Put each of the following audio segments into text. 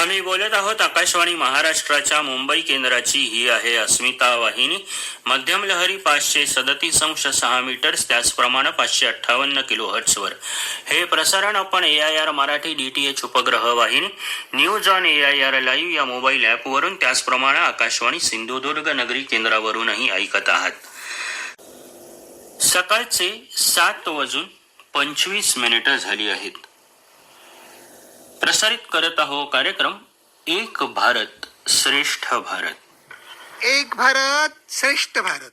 आम्ही बोलत आहोत आकाशवाणी महाराष्ट्राच्या मुंबई केंद्राची. ही आहे अस्मिता वाहिनी. मध्यम लहरी 537.6 मीटर्स, त्याचप्रमाणे 558 किलोहर्ट्झवर हे प्रसारण आपण AIR मराठी DTH उपग्रह वाहिनी, न्यूज ऑन AIR लाईव्ह या मोबाईल ॲपवरून, त्याचप्रमाणे आकाशवाणी सिंधुदुर्ग नगरी केंद्रावरूनही ऐकत आहात. सकाळचे 7:25 झाली आहेत. प्रसारित करत आहोत कार्यक्रम एक भारत श्रेष्ठ भारत. एक भारत श्रेष्ठ भारत.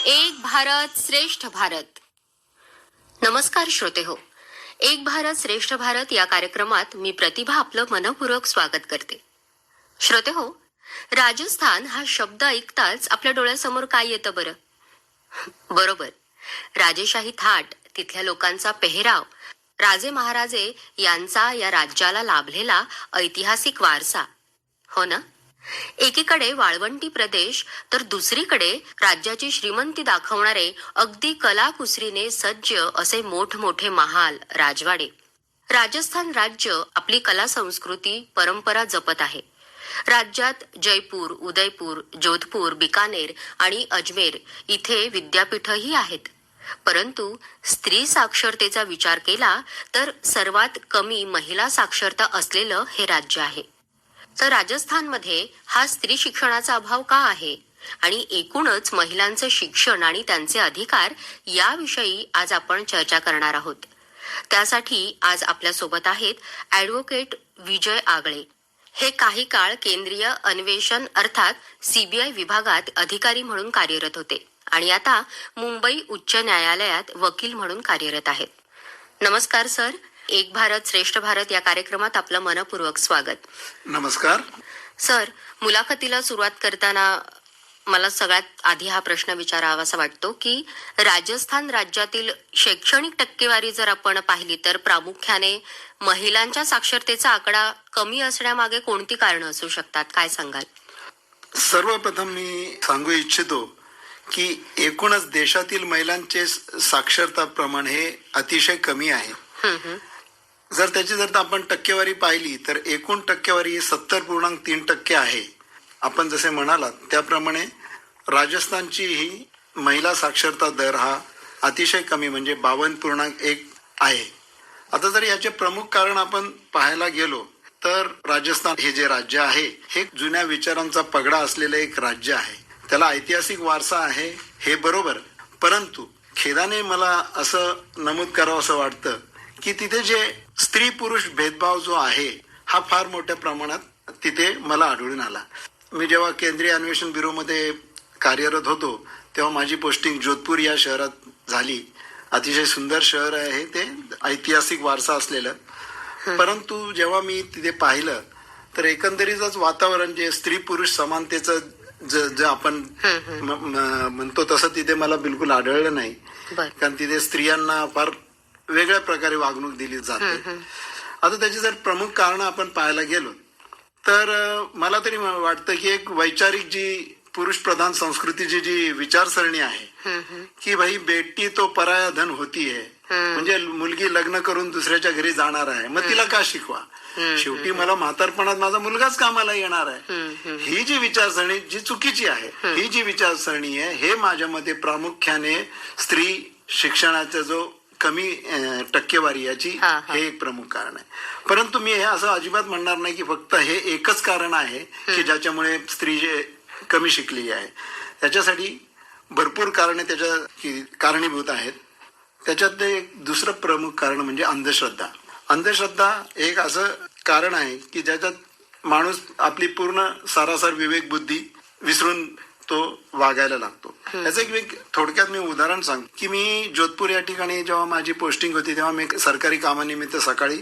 एक भारत श्रेष्ठ भारत. नमस्कार श्रोते हो. एक भारत श्रेष्ठ भारत या कार्यक्रमात मी प्रतिभा आपलं मनपूर्वक स्वागत करते. श्रोते हो, राजस्थान हा शब्द ऐकताच आपल्या डोळ्यासमोर काय येतं बरं? बरोबर, राजेशाही थाट, तिथल्या लोकांचा पेहराव, राजे महाराजे यांचा या राज्याला लाभलेला ऐतिहासिक वारसा. हो ना? एकीकडे वाळवंटी प्रदेश तर दुसरीकडे राज्याची श्रीमंती दाखवणारे अगदी कलाकुसरीने सज्ज असे मोठमोठे महाल, राजवाडे. राजस्थान राज्य आपली कला संस्कृती परंपरा जपत आहे. राज्यात जयपूर, उदयपूर, जोधपूर, बिकानेर आणि अजमेर इथे विद्यापीठही आहेत. परंतु स्त्री साक्षरतेचा विचार केला तर सर्वात कमी महिला साक्षरता असलेलं हे राज्य आहे. तर राजस्थानमध्ये हा स्त्री शिक्षणाचा अभाव का आहे आणि एकूणच महिलांचं शिक्षण आणि त्यांचे अधिकार याविषयी आज आपण चर्चा करणार आहोत. त्यासाठी आज आपल्या सोबत आहेत ॲडव्होकेट विजय आगळे. हे काही काळ केंद्रीय अन्वेषण अर्थात CBI विभागात अधिकारी म्हणून कार्यरत होते आणि आता मुंबई उच्च न्यायालयात वकील म्हणून कार्यरत आहेत. नमस्कार सर. एक भारत श्रेष्ठ भारत या कार्यक्रमात आपलं मनपूर्वक स्वागत. नमस्कार सर. मुलाखतीला सुरुवात करताना मला सगळ्यात आधी हा प्रश्न विचारावासा वाटतो की राजस्थान राज्यातील शैक्षणिक टक्केवारी जर आपण पाहिली तर प्रामुख्याने महिलांच्या साक्षरतेचा आकडा कमी असण्यामागे कोणती कारणं असू शकतात, काय सांगाल? सर्वप्रथम मी सांगू इच्छितो की एकूणच देशातील महिलांचे साक्षरता प्रमाण हे अतिशय कमी आहे. जर आपण टक्केवारी पाहिली तर एकूण टक्केवारी 70.3% आहे. आपण जसे म्हणालात त्याप्रमाणे राजस्थानची ही महिला साक्षरता दर हा अतिशय कमी म्हणजे 52.1 आहे. आता जर याचे प्रमुख कारण आपण पाहायला गेलो तर राजस्थान हे जे राज्य आहे हे जुन्या विचारांचा पगडा असलेलं एक राज्य आहे. त्याला ऐतिहासिक वारसा आहे हे बरोबर, परंतु खेदाने मला असं नमूद करावं असं वाटतं की तिथे जे स्त्री पुरुष भेदभाव जो आहे हा फार मोठ्या प्रमाणात तिथे मला आढळून आला. मी जेव्हा केंद्रीय अन्वेषण ब्युरोमध्ये कार्यरत होतो तेव्हा माझी पोस्टिंग जोधपूर या शहरात झाली. अतिशय सुंदर शहर आहे ते, ऐतिहासिक वारसा असलेलं. परंतु जेव्हा मी तिथे पाहिलं तर एकंदरीतच वातावरण जे स्त्री पुरुष समानतेचं जे आपण म्हणतो तसं तिथे मला बिलकुल आढळलं नाही. कारण तिथे स्त्रियांना फार वेगळ्या प्रकारे वागणूक दिली जाते. आता त्याची जर प्रमुख कारण आपण पाहायला गेलो तर मला तरी वाटतं की एक वैचारिक जी पुरुष प्रधान संस्कृतीची जी विचारसरणी आहे की भाई बेटी तो पराया धन होती है, म्हणजे मुलगी लग्न करून दुसऱ्याच्या घरी जाणार आहे, मग तिला का शिकवा, शेवटी मला म्हातारपणात माझा मुलगाच कामाला येणार आहे. ही जी विचारसरणी जी चुकीची आहे, ही जी विचारसरणी आहे हे माझ्या मते प्रामुख्याने स्त्री शिक्षणाचा जो कमी टक्केवारी याची हे एक प्रमुख कारण आहे. परंतु मी हे असं अजिबात म्हणणार नाही की फक्त हे एकच कारण आहे की ज्याच्यामुळे स्त्री कमी शिकलेली आहे. त्याच्यासाठी भरपूर कारणे त्याच्या कारणीभूत आहेत. त्याच्यात एक दुसरं प्रमुख कारण म्हणजे अंधश्रद्धा. अंधश्रद्धा एक असं कारण आहे की ज्याच्यात माणूस आपली पूर्ण सारासार विवेक बुद्धी विसरून तो वागायला लागतो. याचं एक थोडक्यात मी उदाहरण सांगतो की मी जोधपूर या ठिकाणी जेव्हा माझी पोस्टिंग होती तेव्हा मी सरकारी कामानिमित्त सकाळी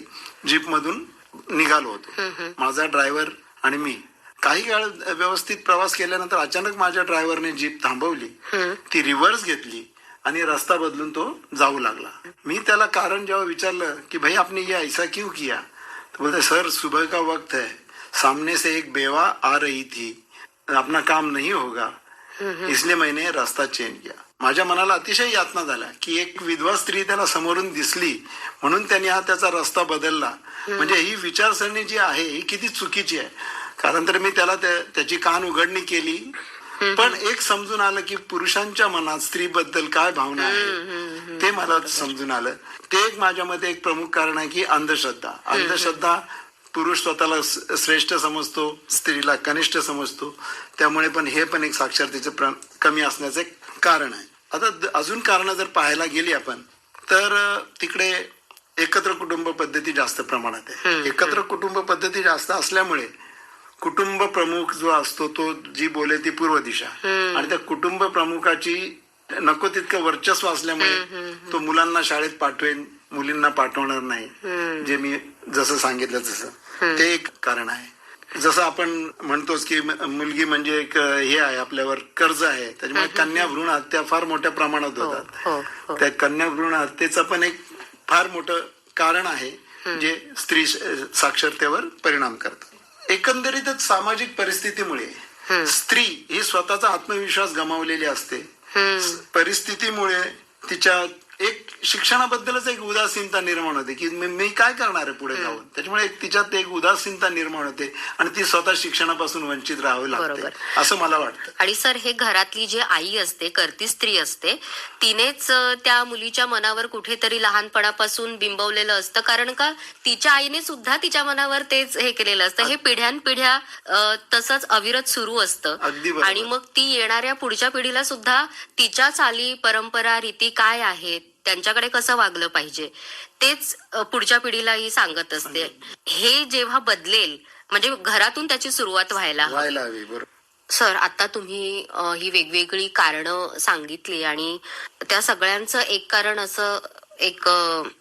जीप मधून निघालो होतो. माझा ड्रायव्हर आणि मी काही काळ व्यवस्थित प्रवास केल्यानंतर अचानक माझ्या ड्रायव्हरने जीप थांबवली, ती रिव्हर्स घेतली आणि रस्ता बदलून तो जाऊ लागला. मी त्याला कारण जेव्हा विचारलं की भाई आपने ये ऐसा क्यों किया, तो बोलते सर सुबह का वक्त है, सामने से एक बेवा आ रही थी, अपना काम नहीं होगा, इसलिए मैंने रास्ता चेंज किया. माझ्या मनाला अतिशय यातना झाल्या की एक विधवा स्त्री त्याला समोरून दिसली म्हणून त्यांनी हा त्याचा रस्ता बदलला. म्हणजे ही विचारसरणी जी आहे ही किती चुकीची आहे. कारण तर मी त्याला त्याची कान उघडणी केली, पण एक समजून आलं की पुरुषांच्या मनात स्त्रीबद्दल काय भावना आहे ते मला समजून आलं. ते एक माझ्या मते एक प्रमुख कारण आहे की अंधश्रद्धा पुरुष स्वतःला श्रेष्ठ समजतो, स्त्रीला कनिष्ठ समजतो. त्यामुळे पण हे पण एक साक्षरतेचे कमी असण्याचे कारण आहे. आता अजून कारण जर पाहायला गेली आपण तर तिकडे एकत्र कुटुंब पद्धती जास्त प्रमाणात आहे. एकत्र कुटुंब पद्धती जास्त असल्यामुळे कुटुंब प्रमुख जो असतो तो जी बोले ती पूर्व दिशा, आणि त्या कुटुंब प्रमुखाची नको तितकं वर्चस्व असल्यामुळे तो मुलांना शाळेत पाठवेन, मुलींना पाठवणार नाही, जे मी जसं सांगितलं तसं ते एक कारण आहे. जसं आपण म्हणतोच की मुलगी म्हणजे एक हे आहे, आपल्यावर कर्ज आहे, त्याच्यामुळे कन्या भ्रूण हत्या फार मोठ्या प्रमाणात होतात. त्या कन्या भ्रूण हत्येचं पण एक फार मोठं कारण आहे जे स्त्री साक्षरतेवर परिणाम करतात. एकंदरीतच सामाजिक परिस्थितीमुळे स्त्री ही स्वतःचा आत्मविश्वास गमावलेली असते. परिस्थितीमुळे तिच्या एक शिक्षणाबद्दलच एक उदासीनता निर्माण होते की मी काय करणार आहे पुढे जाऊन. त्याच्यामुळे तिच्यात एक उदासीनता निर्माण होते आणि ती स्वतः शिक्षणापासून वंचित राहावी लागते असं मला वाटतं. आणि सर हे घरातली जी आई असते, करती स्त्री असते, तिनेच त्या मुलीच्या मनावर कुठेतरी लहानपणापासून बिंबवलेलं असतं. कारण का तिच्या आईने सुद्धा तिच्या मनावर तेच हे केलेलं असतं. हे पिढ्यानपिढ्या तसंच अविरत सुरू असतं. आणि मग ती येणाऱ्या पुढच्या पिढीला सुद्धा तिच्या चाली परंपरा रीती काय आहेत, त्यांच्याकडे कसं वागलं पाहिजे तेच पुढच्या पिढीलाही सांगत असते. हे जेव्हा बदलेल म्हणजे घरातून त्याची सुरुवात व्हायला हवी. बरोबर सर, आता तुम्ही ही वेगवेगळी कारणं सांगितली आणि त्या सगळ्यांचं एक कारण असं एक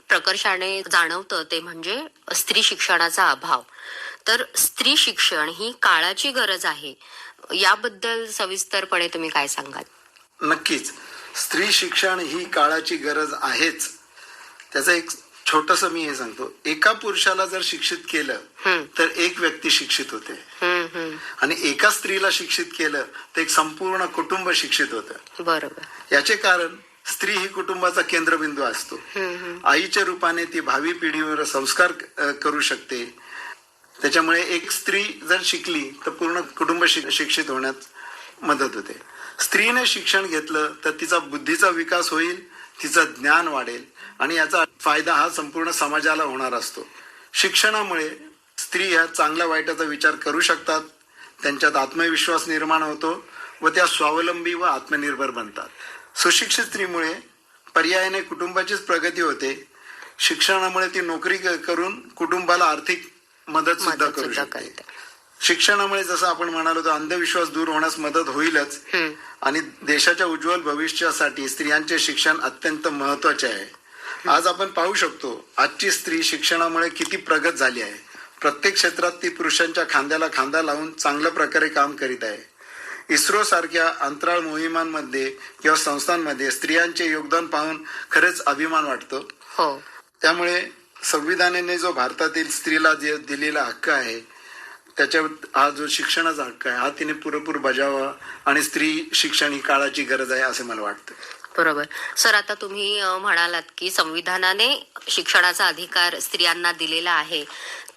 प्रकर्षाने जाणवतं ते म्हणजे स्त्री शिक्षणाचा अभाव. तर स्त्री शिक्षण ही काळाची गरज आहे, याबद्दल सविस्तरपणे तुम्ही काय सांगाल? नक्कीच स्त्री शिक्षण ही काळाची गरज आहेच. त्याचं एक छोटस मी हे सांगतो, एका पुरुषाला जर शिक्षित केलं तर एक व्यक्ती शिक्षित होते, आणि एका स्त्रीला शिक्षित केलं तर एक संपूर्ण कुटुंब शिक्षित होतं. बरोबर. याचे कारण स्त्री ही कुटुंबाचा केंद्रबिंदू असतो. आईच्या रूपाने ती भावी पिढीवर संस्कार करू शकते. त्याच्यामुळे एक स्त्री जर शिकली तर पूर्ण कुटुंब शिक्षित होण्यात मदत होते. स्त्रीने शिक्षण घेतलं तर तिचा बुद्धीचा विकास होईल, तिचं ज्ञान वाढेल आणि याचा फायदा हा संपूर्ण समाजाला होणार असतो. शिक्षणामुळे स्त्री ह्या चांगल्या वाईटाचा विचार करू शकतात, त्यांच्यात आत्मविश्वास निर्माण होतो व त्या स्वावलंबी व आत्मनिर्भर बनतात. सुशिक्षित स्त्रीमुळे पर्यायाने कुटुंबाचीच प्रगती होते. शिक्षणामुळे ती नोकरी करून कुटुंबाला आर्थिक मदत सुद्धा करू शकते. शिक्षणामुळे जसं आपण म्हणालो तर अंधविश्वास दूर होण्यास मदत होईलच, आणि देशाच्या उज्ज्वल भविष्यासाठी स्त्रियांचे शिक्षण अत्यंत महत्वाचे आहे. आज आपण पाहू शकतो आजची स्त्री शिक्षणामुळे किती प्रगत झाली आहे. प्रत्येक क्षेत्रात ती पुरुषांच्या खांद्याला खांदा लावून चांगल्या प्रकारे काम करीत आहे. इस्रो सारख्या अंतराळ मोहिमांमध्ये किंवा संस्थांमध्ये स्त्रियांचे योगदान पाहून खरेच अभिमान वाटतो. त्यामुळे संविधानाने जो भारतातील स्त्रीला जे दिलेला हक्क आहे त्याच्या हा जो शिक्षणाचा हक्क आहे हा तिने पुरेपूर बजावा, आणि स्त्री शिक्षण ही काळाची गरज आहे असे मला वाटतं. बरोबर. सर, आता तुम्ही म्हणालात की संविधानाने शिक्षणाचा अधिकार स्त्रियांना दिलेला आहे,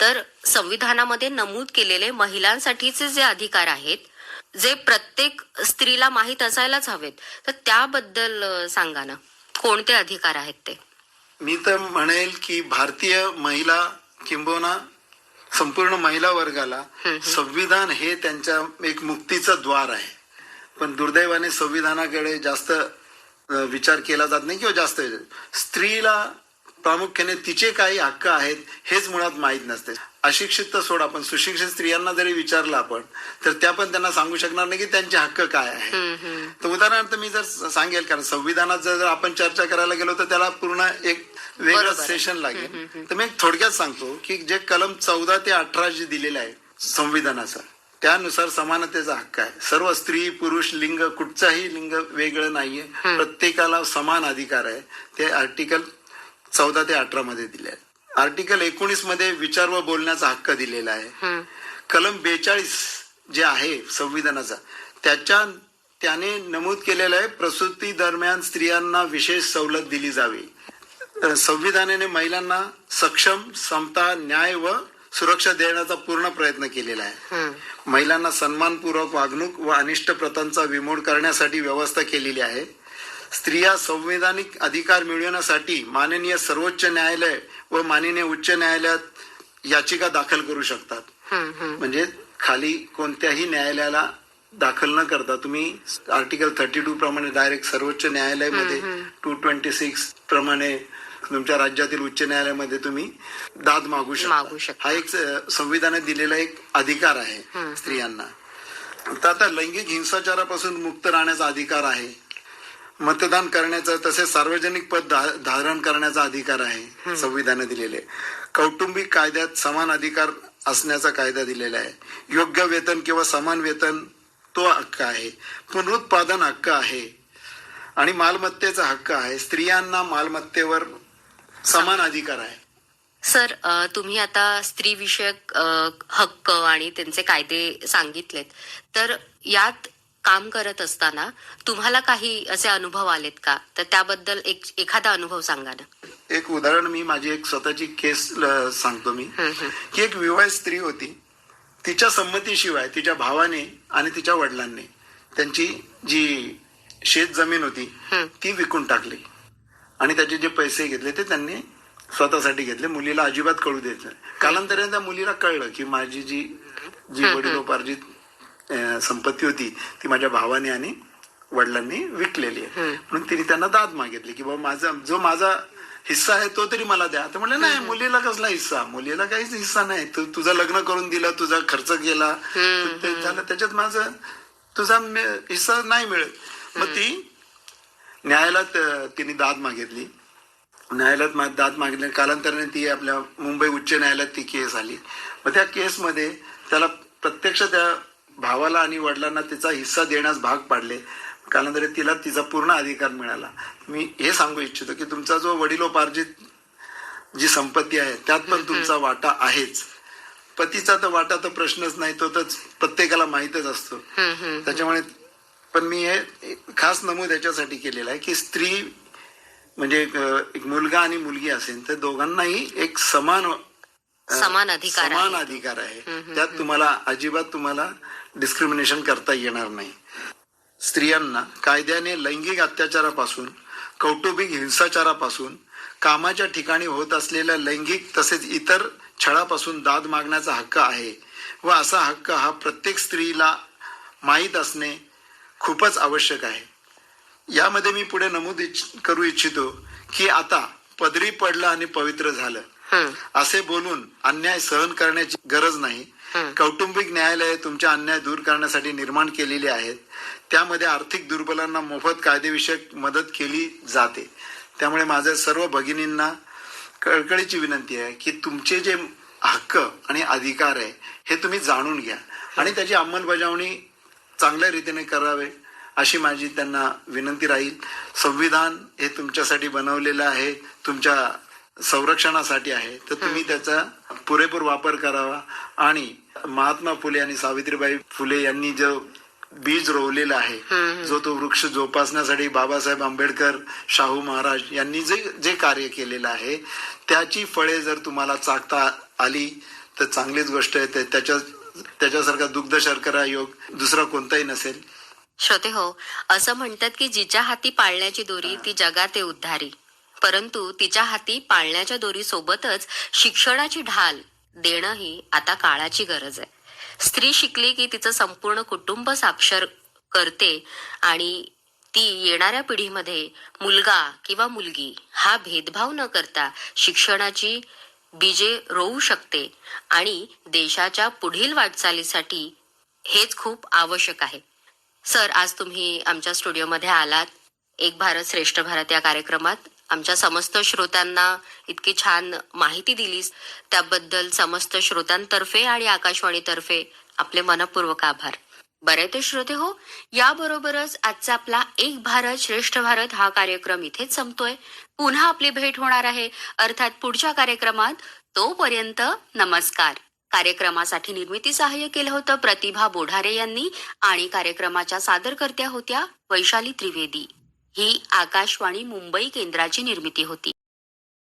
तर संविधानामध्ये नमूद केलेले महिलांसाठीचे जे अधिकार आहेत जे प्रत्येक स्त्रीला माहीत असायलाच हवेत, तर त्याबद्दल सांगा ना, कोणते अधिकार आहेत ते? मी तर म्हणेल की भारतीय महिला किंबहुना संपूर्ण महिला वर्गाला संविधान हे त्यांच्या एक मुक्तीचं द्वार आहे. पण दुर्दैवाने संविधानाकडे जास्त विचार केला जात नाही किंवा जास्त स्त्रीला प्रामुख्याने तिचे काही हक्क आहेत हेच मुळात माहीत नसते. अशिक्षित तर सोडा, पण सुशिक्षित स्त्रियांना जरी विचारलं आपण तर त्या पण त्यांना सांगू शकणार नाही की त्यांचे हक्क काय आहे. तर उदाहरणार्थ मी जर सांगेल, कारण संविधानात जर आपण चर्चा करायला गेलो तर त्याला पूर्ण एक वेगळं सेशन लागेल. तर मी थोडक्यात सांगतो की जे कलम 14 ते 18 जे दिलेलं आहे संविधानाचा, त्यानुसार समानतेचा हक्क आहे. सर्व स्त्री पुरुष लिंग कुठचाही लिंग वेगळं नाहीये, प्रत्येकाला समान अधिकार आहे. ते आर्टिकल 14 ते 18 मध्ये दिले आहे. आर्टिकल 19 मध्ये विचार व बोलण्याचा हक्क दिलेला आहे. कलम 42 जे आहे संविधानाचा त्याने नमूद केलेलं आहे, प्रसूती दरम्यान स्त्रियांना विशेष सवलत दिली जावी. संविधानाने महिलांना सक्षम, समता, न्याय व सुरक्षा देण्याचा पूर्ण प्रयत्न केलेला आहे. महिलांना सन्मानपूर्वक वागणूक व अनिष्ट प्रथांचा विमोड करण्यासाठी व्यवस्था केलेली आहे. स्त्रिया संवैधानिक अधिकार मिळवण्यासाठी माननीय सर्वोच्च न्यायालय व माननीय उच्च न्यायालयात याचिका दाखल करू शकतात. म्हणजे खाली कोणत्याही न्यायालयाला दाखल न करता तुम्ही आर्टिकल 32 प्रमाणे डायरेक्ट सर्वोच्च न्यायालयामध्ये 226 प्रमाणे तुमच्या राज्यातील उच्च न्यायालयामध्ये तुम्ही दाद मागू शकता. हा एक संविधानात दिलेला एक अधिकार आहे स्त्रियांना. तर आता लैंगिक हिंसाचारापासून मुक्त राहण्याचा अधिकार आहे. मतदान करण्याचा तसेच सार्वजनिक पद धारण करण्याचा अधिकार आहे संविधानाने दिलेले. कौटुंबिक कायद्यात समान अधिकार असण्याचा कायदा दिलेला आहे. योग्य वेतन किंवा समान वेतन तो हक्क आहे. पुनरुत्पादन हक्क आहे आणि मालमत्तेचा हक्क आहे. स्त्रियांना मालमत्तेवर समान अधिकार आहे. सर, तुम्ही आता स्त्री विषयक हक्क आणि त्यांचे कायदे सांगितलेत, तर यात काम करत असताना तुम्हाला काही असे अनुभव आलेत का? तर त्याबद्दल एखादा अनुभव सांगा ना. एक उदाहरण, मी माझी एक स्वतःची केस सांगतो मी, की एक विवाहित स्त्री होती. तिच्या संमतीशिवाय तिच्या भावाने आणि तिच्या वडिलांनी त्यांची जी शेत जमीन होती ती विकून टाकली आणि त्याचे जे पैसे घेतले ते त्यांनी स्वतःसाठी घेतले. मुलीला अजिबात कळू द्यायचं नाही. कालांतराने त्या मुलीला कळलं की माझी जी वडिलोपार्जित संपत्ती होती ती माझ्या भावाने आणि वडिलांनी विकलेली आहे. म्हणून तिने त्यांना दाद मागितली की बाबा माझा हिस्सा आहे तो तरी मला द्या. तर म्हणलं नाही, मुलीला कसला हिस्सा, मुलीला काहीच हिस्सा नाही. तुझं लग्न करून दिलं, तुझा खर्च केला, झालं, त्याच्यात तुझा हिस्सा नाही मिळत. मग ती न्यायालयात तिने दाद मागितली. न्यायालयात दाद मागितली. कालांतराने ती आपल्या मुंबई उच्च न्यायालयात ती केस आली. मग त्या केसमध्ये त्याला प्रत्यक्ष त्या भावाला आणि वडिलांना तिचा हिस्सा देण्यास भाग पाडले. कालांतराने तिला तिचा पूर्ण अधिकार मिळाला. मी हे सांगू इच्छितो की तुमचा जो वडिलोपार्जित जी संपत्ती आहे त्यात पण तुमचा वाटा आहेच. पतीचा तर वाटा तर प्रश्नच नाही, तो तर प्रत्येकाला माहीतच असतो. त्याच्यामुळे पण मी हे खास नमूद याच्यासाठी केलेलं आहे की स्त्री म्हणजे एक मुलगा आणि मुलगी असेल तर दोघांनाही एक समान अधिकार आहे. त्यात तुम्हाला डिस्क्रिमिनेशन करता येणार नाही. स्त्रियांना कायद्याने लैंगिक अत्याचारापासून, कौटुंबिक हिंसाचारापासून, कामाच्या ठिकाणी होत असलेल्या लैंगिक तसेच इतर छळापासून दाद मागण्याचा हक्क आहे व असा हक्क हा प्रत्येक स्त्रीला माहीत असणे खूपच आवश्यक आहे. यामध्ये मी पुढे नमूद करू इच्छितो की आता पदरी पडलं आणि पवित्र झालं असे बोलून अन्याय सहन करण्याची गरज नाही. कौटुंबिक न्यायालये तुमच्या अन्याय दूर करण्यासाठी निर्माण केलेली आहेत. त्यामध्ये आर्थिक दुर्बलांना मोफत कायदेविषयक मदत केली जाते. त्यामुळे माझ्या सर्व भगिनींना कळकळीची विनंती आहे की तुमचे जे हक्क आणि अधिकार आहे हे तुम्ही जाणून घ्या आणि त्याची अंमलबजावणी चांगल्या रीतीने करावे अशी माझी त्यांना विनंती राहील. संविधान हे तुमच्यासाठी बनवलेलं आहे, तुमच्या संरक्षणासाठी आहे, तर तुम्ही त्याचा पुरेपूर वापर करावा. आणि महात्मा फुले आणि सावित्रीबाई फुले यांनी जो बीज रोवलेला आहे, जो तो वृक्ष जोपासण्यासाठी बाबासाहेब आंबेडकर, शाहू महाराज यांनी जे कार्य केलेलं आहे त्याची फळे जर तुम्हाला चाखता आली तर चांगलीच गोष्ट आहे. त्याच्यासारखा दुग्ध शर्करा योग दुसरा कोणताही नसेल. श्रोते हो, असं म्हणतात की जिच्या हाती पाळण्याची दोरी ती जगात आहे उद्धारी, परंतु तिच्या हाती पाळण्याच्या दोरी सोबतच शिक्षणाची ढाल देणं ही आता काळाची गरज आहे. स्त्री शिकली की तिचं संपूर्ण कुटुंब साक्षर करते आणि ती येणाऱ्या पिढीमध्ये मुलगा किंवा मुलगी हा भेदभाव न करता शिक्षणाची बीजे रोवू शकते आणि देशाच्या पुढील वाटचालीसाठी हेच खूप आवश्यक आहे. सर, आज तुम्ही आमच्या स्टुडिओमध्ये आलात. एक भारत श्रेष्ठ भारत या कार्यक्रमात आमच्या समस्त श्रोत्यांना इतकी छान माहिती दिलीस, त्याबद्दल समस्त श्रोत्यांतर्फे आणि आकाशवाणीतर्फे आपले मनपूर्वक आभार. बरे ते श्रोते हो, याबरोबरच आजचा आपला एक भारत श्रेष्ठ भारत हा कार्यक्रम इथेच संपतोय. पुन्हा आपली भेट होणार आहे अर्थात पुढच्या कार्यक्रमात. तोपर्यंत नमस्कार. कार्यक्रमासाठी निर्मिती सहाय्य केलं होतं प्रतिभा बोढारे यांनी आणि कार्यक्रमाच्या सादरकर्त्या होत्या वैशाली त्रिवेदी. ही आकाशवाणी मुंबई केंद्राची निर्मिती होती.